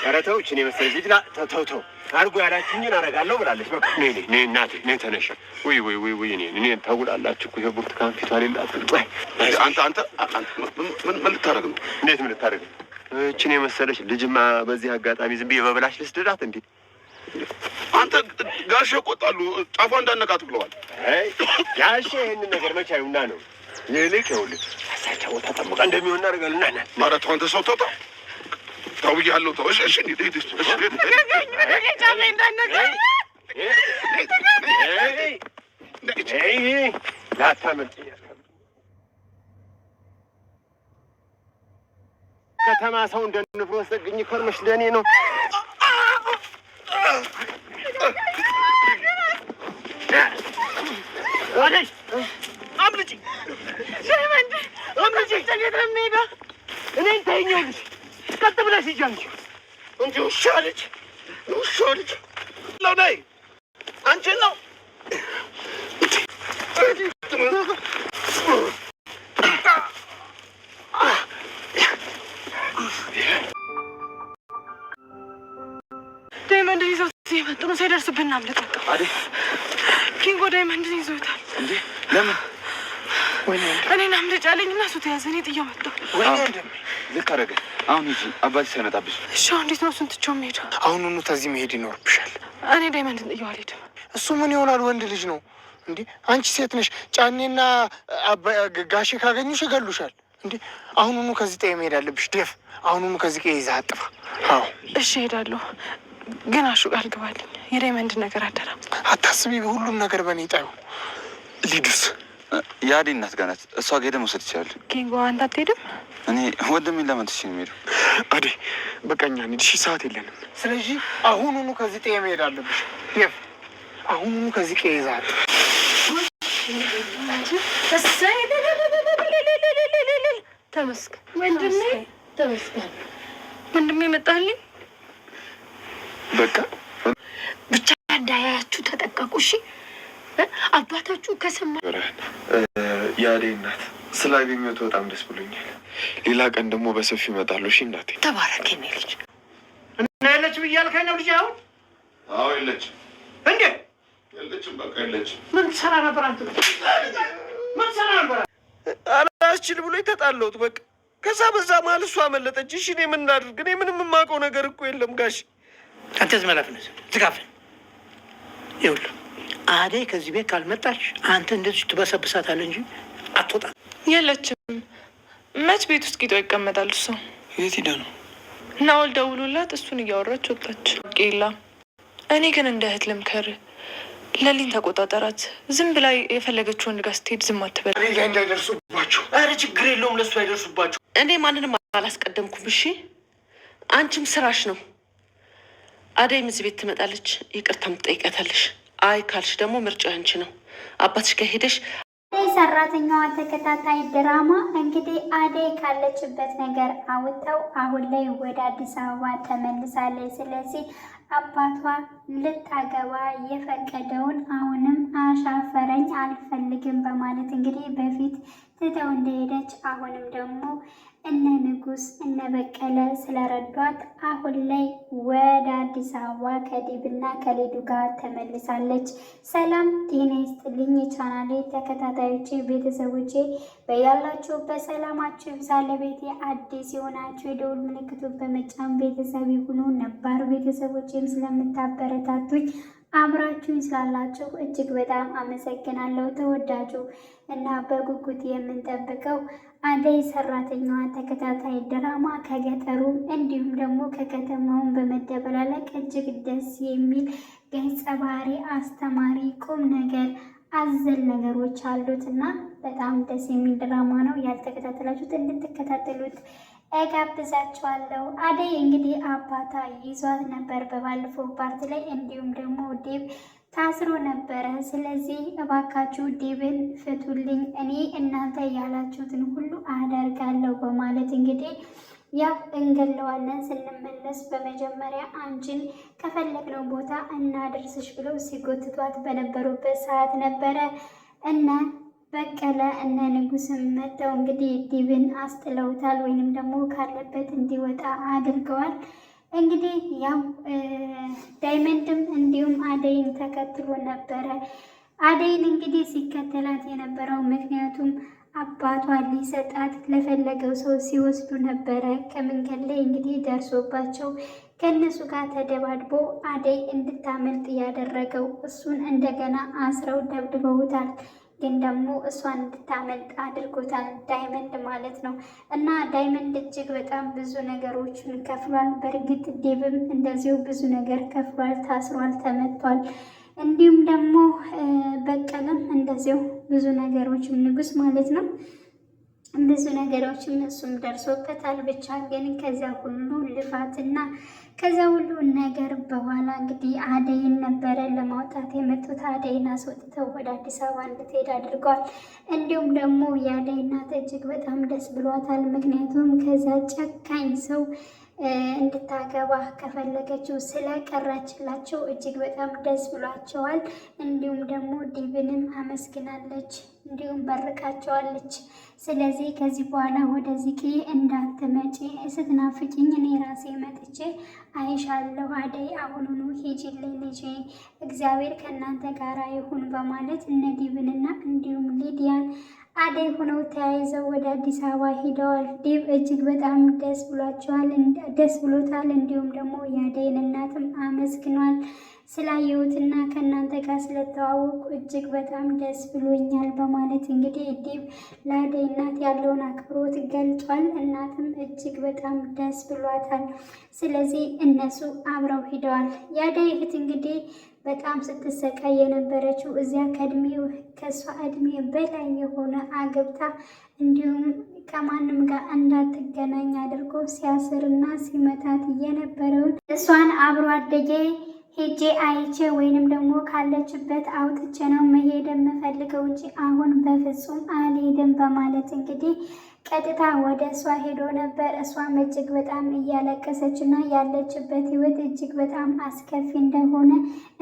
ኧረ ተው እኔ መሰለኝ ልጅ ተው አድርጎ ያላችሁኝን አደርጋለሁ ብላለች። በቃ ነይ እናቴ ነይ ተነሽ። ወይ እኔ ታውላላችሁ እኮ ይሄ ብርቱካን ፊቷ ሌላት። አንተ ምን ልታደርግ ነው? እንዴት ምን ልታደርግ ነው? እችን የመሰለች ልጅማ በዚህ አጋጣሚ ዝም ብዬ በበላሽ ልስድዳት እንዴ? አንተ ጋሼ ቆጣሉ ጫፏ እንዳነቃት ብለዋል። ጋሼ ይህንን ነገር መቼ አዩና ነው? ይልቅ ይኸውልህ አሳቻው ቦታ ጠብቃ እንደሚሆን እናደርጋለን። ና ማለት አንተ ሰው ተው ብያለሁ። ተው እሺ ከተማ ሰው እንደ ንፍሮ ወሰድኝ ከርመሽ ለእኔ ነው። አምልጪ እኔን ተይኛለሽ። ቀጥ ብለሽ ሂጂ አንቺ እንጂ ውሻ ልጅ ነው። ነይ አንቺን ነው ዳይመንድ ይዘው ሲመጡ ነው ሳይደርስብን እናምልጥ። ኪንጎ ዳይመንድ ይዘውታል እንዴ? ለምን? እኔን አምልጭ አለኝ እና እሱ ተያዘ። እኔ ጥዬው መጣሁ። ልክ አደረገ። አሁን ሂጂ አባቴ ሳይመጣብሽ። እሺ እንዴት ነው እሱን ትቼው የምሄደው? አሁኑኑ ከዚህ መሄድ ይኖርብሻል። እኔ ዳይመንድን ጥዬው አልሄድም። እሱ ምን ይሆናል? ወንድ ልጅ ነው እንዴ? አንቺ ሴት ነሽ። ጫኔና ጋሼ ካገኙሽ ይገሉሻል እንዴ? አሁኑኑ ከዚህ ጠይ መሄድ አለብሽ። ዴፍ አሁኑኑ ከዚህ ቀይ ይዘህ አጥፋ። አዎ እሺ እሄዳለሁ፣ ግን አሹ ቃል ግባልኝ የዳይመንድ ነገር አደራ። አታስቢ፣ ሁሉም ነገር በእኔ ጣዩ። ሊዱስ የአዴ እናት ጋር ናት። እሷ ጋር ሄደህ መውሰድ ይችላል። ኪንጎ አንተ አትሄድም? እኔ ወንድሜን ለመንትሽ ነው የምሄደው። አዴ በቃኛ እንሂድ። እሺ ሰዓት የለንም። ስለዚህ አሁኑኑ ከዚህ ጠይ መሄድ አለብሽ። ዴፍ አሁኑኑ ከዚህ ቀይ ይዘህ አጥፋ። ተመስገን ወንድሜ፣ ተመስገን ወንድሜ መጣልኝ። በቃ ብቻ እንዳያያችሁ ተጠቀቁ። እሺ አባታችሁ ከሰማ የአዴ እናት ስላገኘሁት በጣም ደስ ብሎኛል። ሌላ ቀን ደግሞ በሰፊው እመጣለሁ። እሺ እናቴ። ተባረክ የኔ ልጅ። እና የለችም እያልከኝ ነው ልጅ? አሁን አዎ የለችም። እንዴ የለችም? በቃ የለችም። ምን ትሰራ ነበር አንተ? ምን ትሰራ ነበር? አላስችል ብሎ የተጣለሁት በቃ። ከዛ በዛ መሀል እሷ አመለጠች። እሺ እኔ ምን ላድርግ? እኔ ምንም የማውቀው ነገር እኮ የለም ጋሽ። አንተ ዝም ብለህ ዝጋፍ። ይኸውልህ አደይ ከዚህ ቤት ካልመጣች አንተ እንደዚህ ትበሰብሳታለህ እንጂ አትወጣም። የለችም። መች ቤት ውስጥ ቂጦ ይቀመጣል እሱ? የት ሄዳ ነው? ናውል ደውሎላት እሱን እያወራች ወጣች። ቄላ እኔ ግን እንደ እህት ልምከርህ፣ ለሊን ተቆጣጠራት። ዝም ብላ የፈለገችው ወንድ ጋር ስትሄድ ዝም አትበል። እኔ ላይ እንዳይደርሱባቸው። ኧረ ችግር የለውም ለሱ አይደርሱባቸው። እኔ ማንንም አላስቀደምኩም። እሺ አንቺም ስራሽ ነው። አደይም እዚህ ቤት ትመጣለች፣ ይቅርታም ትጠይቃታለሽ። አይ ካልሽ ደግሞ ምርጫ አንቺ ነው። አባትሽ ጋር ሄደሽ ሰራተኛዋ ተከታታይ ድራማ እንግዲህ አደይ ካለችበት ነገር አውጥተው አሁን ላይ ወደ አዲስ አበባ ተመልሳለች። ስለዚህ አባቷ ልታገባ የፈቀደውን አሁንም አሻፈረኝ አልፈልግም በማለት እንግዲህ በፊት ትተው እንደሄደች አሁንም ደግሞ እነ ንጉስ እነ በቀለ ስለረዷት አሁን ላይ ወደ አዲስ አበባ ከዲብና ከሌዱ ጋር ተመልሳለች። ሰላም ጤና ይስጥልኝ የቻናሌ ተከታታዮቼ ቤተሰቦቼ፣ በያላችሁ በሰላማችሁ ይብዛ። ለቤቴ አዲስ የሆናችሁ የደውል ምልክቱን በመጫን ቤተሰብ ይሁኑ። ነባር ቤተሰቦቼም ስለምታበረታቱኝ አብራችሁኝ ስላላችሁ እጅግ በጣም አመሰግናለሁ። ተወዳጁ እና በጉጉት የምንጠብቀው አደይ ሰራተኛዋ ተከታታይ ድራማ ከገጠሩም እንዲሁም ደግሞ ከከተማውን በመደበላለቅ እጅግ ደስ የሚል ገጸ ባህሪ፣ አስተማሪ፣ ቁም ነገር አዘል ነገሮች አሉት እና በጣም ደስ የሚል ድራማ ነው። ያልተከታተላችሁት እንድትከታተሉት እጋብዛችኋለሁ። አደይ እንግዲህ አባቷ ይዟት ነበር በባለፈው ፓርት ላይ፣ እንዲሁም ደግሞ ዴብ ታስሮ ነበረ። ስለዚህ እባካችሁ ዴብን ፍቱልኝ፣ እኔ እናንተ ያላችሁትን ሁሉ አደርጋለሁ በማለት እንግዲህ ያው እንገለዋለን ስንመለስ በመጀመሪያ አንቺን ከፈለግነው ቦታ እናደርስሽ ብለው ሲጎትቷት በነበሩበት ሰዓት ነበረ እነ በቀለ እነ ንጉስም መጥተው እንግዲህ ዴብን አስጥለውታል፣ ወይንም ደግሞ ካለበት እንዲወጣ አድርገዋል። እንግዲህ ያው ዳይመንድም እንዲሁም አደይን ተከትሎ ነበረ። አደይን እንግዲህ ሲከተላት የነበረው ምክንያቱም አባቷ ሊሰጣት ለፈለገው ሰው ሲወስዱ ነበረ። ከመንገድ ላይ እንግዲህ ደርሶባቸው ከእነሱ ጋር ተደባድቦ አደይ እንድታመልጥ ያደረገው እሱን እንደገና አስረው ደብድበውታል። ግን ደግሞ እሷን እንድታመልጥ አድርጎታል ዳይመንድ ማለት ነው። እና ዳይመንድ እጅግ በጣም ብዙ ነገሮችን ከፍሏል። በእርግጥ ዴብም እንደዚሁ ብዙ ነገር ከፍሏል። ታስሯል፣ ተመቷል። እንዲሁም ደግሞ በቀለም እንደዚሁ ብዙ ነገሮችም ንጉስ ማለት ነው ብዙ ነገሮችም እሱም ደርሶበታል። ብቻ ግን ከዚያ ሁሉ ልፋትና ከዚያ ሁሉ ነገር በኋላ እንግዲህ አደይን ነበረ ለማውጣት የመጡት። አደይን አስወጥተው ወደ አዲስ አበባ እንድትሄድ አድርገዋል። እንዲሁም ደግሞ የአደይ እናት እጅግ በጣም ደስ ብሏታል። ምክንያቱም ከዚያ ጨካኝ ሰው እንድታገባ ከፈለገችው ስለቀራችላቸው እጅግ በጣም ደስ ብሏቸዋል። እንዲሁም ደግሞ ዲብንም አመስግናለች፣ እንዲሁም በርቃቸዋለች። ስለዚህ ከዚህ በኋላ ወደዚህ ቄ እንዳትመጪ፣ ስትናፍቂኝ እኔ ራሴ መጥቼ አይሻለሁ። አደይ አሁኑኑ ሂጂልኝ ልጄ፣ እግዚአብሔር ከእናንተ ጋር ይሁን በማለት እነ ዲብንና እንዲሁም ሊዲያን አደይ ሆነው ተያይዘው ወደ አዲስ አበባ ሂደዋል። ዲብ እጅግ በጣም ደስ ብሎታል። እንዲሁም ደግሞ የአደይን እናትም አመስግኗል። ስላየሁትና ከእናንተ ጋር ስለተዋወቁ እጅግ በጣም ደስ ብሎኛል በማለት እንግዲህ ዲብ ለአደይ እናት ያለውን አክብሮት ገልጿል። እናትም እጅግ በጣም ደስ ብሏታል። ስለዚህ እነሱ አብረው ሂደዋል። የአደይ እህት እንግዲህ በጣም ስትሰቃይ የነበረችው እዚያ ከእሷ እድሜ በላይ የሆነ አግብታ እንዲሁም ከማንም ጋር እንዳትገናኝ አድርጎ ሲያስርና ሲመታት የነበረውን እሷን አብሮ አደጌ ሄጄ አይቼ ወይንም ደግሞ ካለችበት አውጥቼ ነው መሄድ የምፈልገው እንጂ አሁን በፍጹም አልሄድም በማለት እንግዲህ ቀጥታ ወደ እሷ ሄዶ ነበር። እሷም እጅግ በጣም እያለቀሰች እና ያለችበት ህይወት እጅግ በጣም አስከፊ እንደሆነ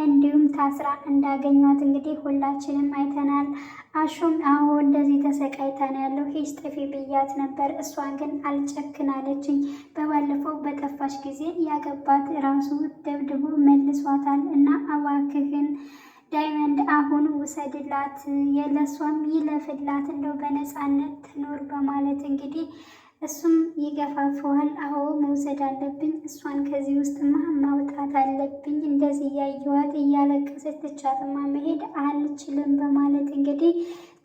እንዲሁም ታስራ እንዳገኟት እንግዲህ ሁላችንም አይተናል። አሹም አዎ እንደዚህ ተሰቃይታ ነው ያለው፣ ሂጅ ጥፊ ብያት ነበር፣ እሷን ግን አልጨክናለችኝ። በባለፈው በጠፋች ጊዜ ያገባት ራሱ ደብድቦ መልሷታል እና እባክህን ዳይመንድ አሁን ውሰድላት፣ የለሷም ይለፍላት፣ እንደው በነፃነት ትኖር በማለት እንግዲህ እሱም ይገፋፈዋል። አዎ መውሰድ አለብኝ፣ እሷን ከዚህ ውስጥማ ማውጣት አለብኝ፣ እንደዚህ እያየዋት እያለቀሰች ትቻትማ መሄድ አልችልም በማለት እንግዲህ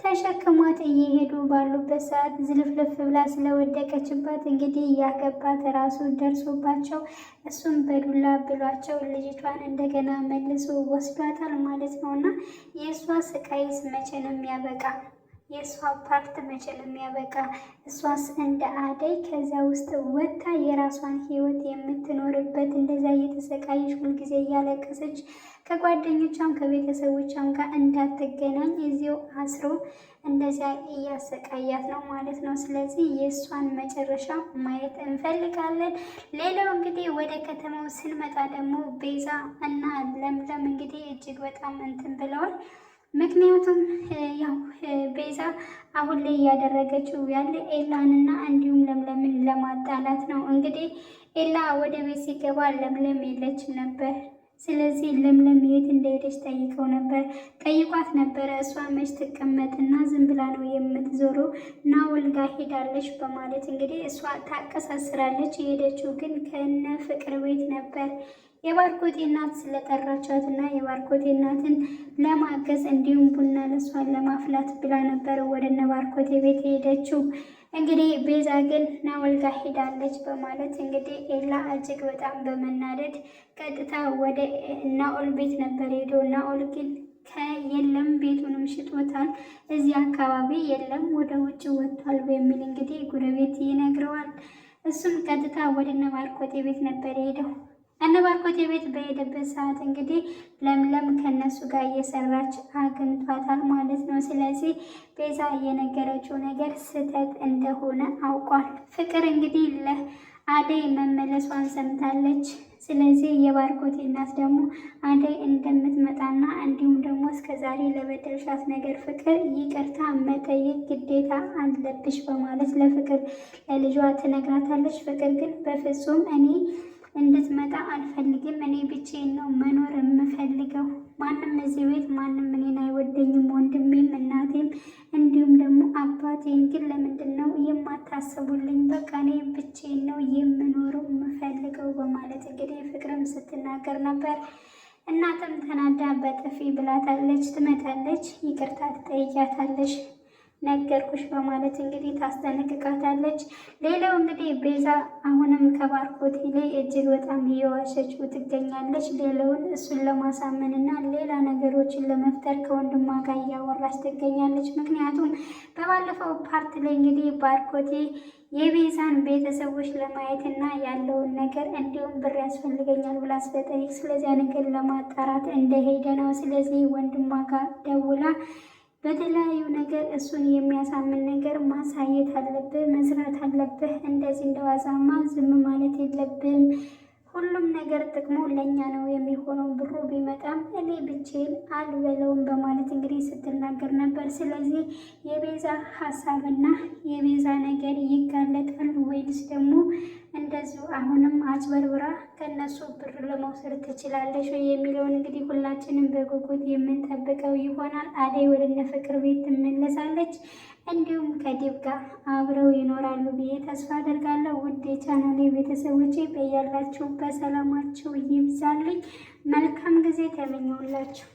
ተሸክሟት እየሄዱ ባሉበት ሰዓት ዝልፍልፍ ብላ ስለወደቀችባት እንግዲህ ያገባት ራሱ ደርሶባቸው እሱም በዱላ ብሏቸው ልጅቷን እንደገና መልሶ ወስዷታል ማለት ነው። እና የእሷ ስቃይስ መቼ ነው የሚያበቃ? የእሷ ፓርት መቼ ነው የሚያበቃ? እሷስ እንደ አደይ ከዚያ ውስጥ ወጥታ የራሷን ህይወት የምትኖርበት እንደዛ እየተሰቃየች ሁልጊዜ እያለቀሰች ከጓደኞቿም ከቤተሰቦቿም ጋር እንዳትገናኝ እዚው አስሮ እንደዚያ እያሰቃያት ነው ማለት ነው። ስለዚህ የእሷን መጨረሻ ማየት እንፈልጋለን። ሌላው እንግዲህ ወደ ከተማው ስንመጣ ደግሞ ቤዛ እና ለምለም እንግዲህ እጅግ በጣም እንትን ብለዋል። ምክንያቱም ያው ቤዛ አሁን ላይ እያደረገችው ያለ ኤላንና እንዲሁም ለምለምን ለማጣላት ነው። እንግዲህ ኤላ ወደ ቤት ሲገባ ለምለም የለችም ነበር። ስለዚህ ለምለም የት እንደሄደች ጠይቀው ነበር ጠይቋት ነበረ። እሷ መች ትቀመጥና ዝም ብላ ነው የምትዞረው እና ወልጋ ሄዳለች በማለት እንግዲህ እሷ ታቀሳስራለች። የሄደችው ግን ከነ ፍቅር ቤት ነበር። የባርኮቴ እናት ስለጠራቻት እና የባርኮቴ እናትን ለማገዝ እንዲሁም ቡና ለሷን ለማፍላት ብላ ነበር ወደ እነ ባርኮቴ ቤት የሄደችው። እንግዲህ ቤዛ ግን ናኦል ጋር ሄዳለች በማለት እንግዲህ ኤላ እጅግ በጣም በመናደድ ቀጥታ ወደ ናኦል ቤት ነበር ሄዶ፣ ናኦል ግን የለም ቤቱንም ሽጦታል፣ እዚህ አካባቢ የለም ወደ ውጭ ወጥቷል በሚል እንግዲህ ጉረቤት ይነግረዋል። እሱም ቀጥታ ወደ እነ ባርኮቴ ቤት ነበር ሄደው። እነ ባርኮቴ ቤት በሄደበት ሰዓት እንግዲህ ለምለም ከነሱ ጋር እየሰራች አግኝቷታል ማለት ነው። ስለዚህ ቤዛ የነገረችው ነገር ስህተት እንደሆነ አውቋል። ፍቅር እንግዲህ ለአደይ መመለሷን ሰምታለች። ስለዚህ የባርኮቴ እናት ደግሞ አደይ እንደምትመጣና እንዲሁም ደግሞ እስከዛሬ ለበደልሻት ነገር ፍቅር ይቅርታ መጠየቅ ግዴታ አለብሽ በማለት ለፍቅር ለልጇ ትነግራታለች። ፍቅር ግን በፍጹም እኔ እንድትመጣ አልፈልግም። እኔ ብቻዬን ነው መኖር የምፈልገው። ማንም እዚህ ቤት ማንም እኔን አይወደኝም፣ ወንድሜም እናቴም እንዲሁም ደግሞ አባቴን። ግን ለምንድን ነው የማታስቡልኝ? በቃ እኔ ብቻዬን ነው የምኖረው የምፈልገው በማለት እንግዲህ ፍቅርም ስትናገር ነበር። እናትም ተናዳ በጥፊ ብላታለች። ትመጣለች፣ ይቅርታ ትጠይቂያታለች። ነገርኩሽ በማለት እንግዲህ ታስጠነቅቃታለች። ሌላው እንግዲህ ቤዛ አሁንም ከባርኮቴ ላይ እጅግ በጣም እየዋሸችው ትገኛለች። ሌላውን እሱን ለማሳመን እና ሌላ ነገሮችን ለመፍጠር ከወንድሟ ጋር እያወራች ትገኛለች። ምክንያቱም በባለፈው ፓርት ላይ እንግዲህ ባርኮቴ የቤዛን ቤተሰቦች ለማየት እና ያለውን ነገር እንዲሁም ብር ያስፈልገኛል ብላ ስለጠይቅ ስለዚያ ነገር ለማጣራት እንደሄደ ነው። ስለዚህ ወንድሟ ጋር ደውላ በተለያዩ ነገር እሱን የሚያሳምን ነገር ማሳየት አለብህ፣ መስራት አለብህ። እንደዚህ እንደዋዛማ ዝም ማለት የለብህም። ሁሉም ነገር ጥቅሙ ለእኛ ነው የሚሆነው። ብሩ ቢመጣም እኔ ብቻዬን አልበለውም በማለት እንግዲህ ስትናገር ነበር። ስለዚህ የቤዛ ሀሳብና የቤዛ ነገር ይጋለጣል ወይስ ደግሞ እንደዚሁ አሁንም አጭበርብራ ከነሱ ብር ለመውሰድ ትችላለች የሚለውን እንግዲህ ሁላችንም በጉጉት የምንጠብቀው ይሆናል። አደይ ወደ እነ ፍቅር ቤት ትመለሳለች፣ እንዲሁም ከዴብ ጋር አብረው ይኖራሉ ብዬ ተስፋ አደርጋለሁ። ውድ የቻናሌ ቤተሰቦቼ በያላችሁ በሰላማችሁ ይብዛልኝ። መልካም ጊዜ ተመኘውላችሁ።